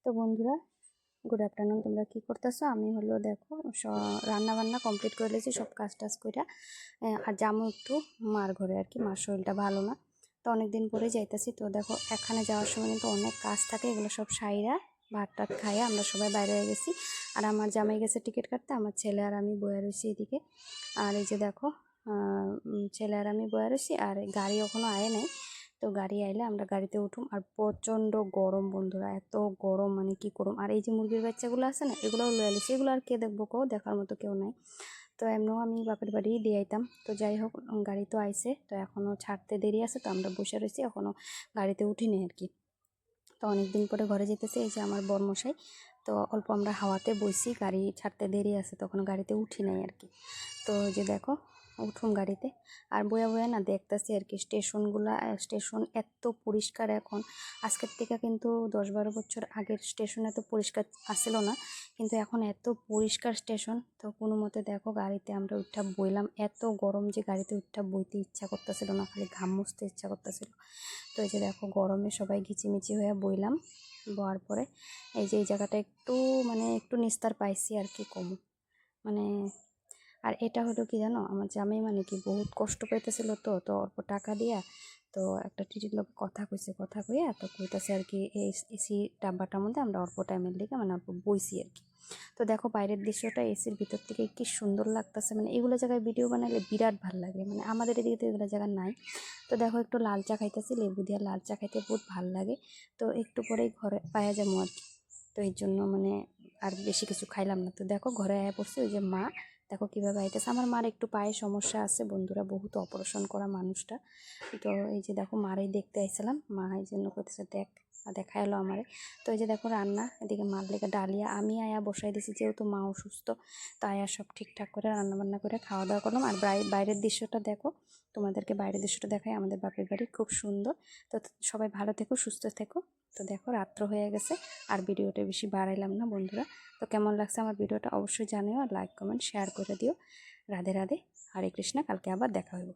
তো বন্ধুরা, good afternoon. তোমরা কি করতেছো? আমি হলো দেখো রান্না বান্না কমপ্লিট করে লেছি, সব কাজ টাজ করে আর যাবো একটু মার ঘরে আর কি। মার শরীরটা ভালো না, তো অনেক দিন পরে যাইতেছি। তো দেখো এখানে যাওয়ার সময় কিন্তু অনেক কাজ থাকে, এগুলো সব সাইরা ভাত টাত খাইয়া আমরা সবাই বাইরে হয়ে গেছি। আর আমার জামাই গেছে টিকিট কাটতে, আমার ছেলে আর আমি বয়ে রয়েছি এদিকে। আর এই যে দেখো ছেলে আর আমি বয়ে রয়েছি, আর গাড়ি এখনো আয় নাই। তো গাড়ি আইলে আমরা গাড়িতে উঠুম। আর প্রচণ্ড গরম বন্ধুরা, এত গরম মানে কি করুম। আর এই যে মুরগির বাচ্চাগুলো আছে না, এগুলোও লয়ে আলিছি, এগুলো আর কে দেখবো, কেউ দেখার মতো কেউ নাই। তো এমনিও আমি বাপের বাড়ি দিয়ে আইতাম। তো যাই হোক, গাড়ি তো আইছে, তো এখনও ছাড়তে দেরি আছে, তো আমরা বসে রয়েছি, এখনও গাড়িতে উঠিনি আর কি। তো অনেকদিন পরে ঘরে যেতেছে এই যে আমার বরমশাই। তো অল্প আমরা হাওয়াতে বসি, গাড়ি ছাড়তে দেরি আছে, তখন গাড়িতে উঠি নাই আর কি। তো যে দেখো উঠুম গাড়িতে, আর বয়া বয়া না দেখতেছি আর কি স্টেশন এত পরিষ্কার এখন। আজকের থেকে কিন্তু 10-12 বছর আগের স্টেশন এত পরিষ্কার আসছিল না, কিন্তু এখন এত পরিষ্কার স্টেশন। তো কোনো মতে দেখো গাড়িতে আমরা উঠা বইলাম, এত গরম যে গাড়িতে উঠা বইতে ইচ্ছা করতেছিল না, খালি ঘাম মুছতে ইচ্ছা করতেছিল। তো এই যে দেখো গরমে সবাই ঘিচিমিচি হয়ে বইলাম। বওয়ার পরে এই যে এই জায়গাটা একটু নিস্তার পাইছি আর কি, কম মানে। আর এটা হলো কি জানো, আমার জামাই মানে কি বহুত কষ্ট পাইতেছিল, তো তো অল্প টাকা দিয়া তো একটা টিটির লোক কথা কইয়া তো কইতাছে আর কি, এই এসি ডাব্বাটার মধ্যে আমরা অল্প টাইমের লিগে মানে অল্প বইছি আর কি। তো দেখো বাইরের দৃশ্যটা এসির ভিতর থেকে কি সুন্দর লাগতেছে, মানে এগুলো জায়গায় ভিডিও বানালে বিরাট ভালো লাগে, মানে আমাদের এদিকে তো এগুলো জায়গা নাই। তো দেখো একটু লাল চা খাইতেছি, লেবু দিয়ে লাল চা খাইতে বহুত ভাল লাগে। তো একটু পরেই ঘরে পাওয়া যাবো আর কি। তো এই জন্য মানে আর বেশি কিছু খাইলাম না। তো দেখো ঘরে আয়া পড়ছে, ওই যে মা দেখো কীভাবে আইতেছে। আমার মার একটু পায়ে সমস্যা আছে বন্ধুরা, বহুত অপারেশন করা মানুষটা। তো এই যে দেখো মারাই দেখতে আইছিলাম, মা এই জন্য করতেছে দেখা এলো আমারে। তো এই যে দেখো রান্না, এদিকে মার লেগে ডালিয়া আমি আয়া বসাই দিছি, যেহেতু মা অসুস্থ। তো আয়া সব ঠিকঠাক করে রান্না বান্না করে খাওয়া দাওয়া করলাম। আর বাইরের দৃশ্যটা দেখো, তোমাদেরকে বাইরের দৃশ্যটা দেখাই। আমাদের বাপের বাড়ি খুব সুন্দর। তো সবাই ভালো থেকো, সুস্থ থেকো। তো দেখো রাত্র হয়ে গেছে, আর ভিডিওটা বেশি বাড়াইলাম না বন্ধুরা। তো কেমন লাগছে আমার ভিডিওটা অবশ্যই জানিও, আর লাইক কমেন্ট শেয়ার করে দিও। রাধে রাধে, হরে কৃষ্ণা। কালকে আবার দেখা হইব।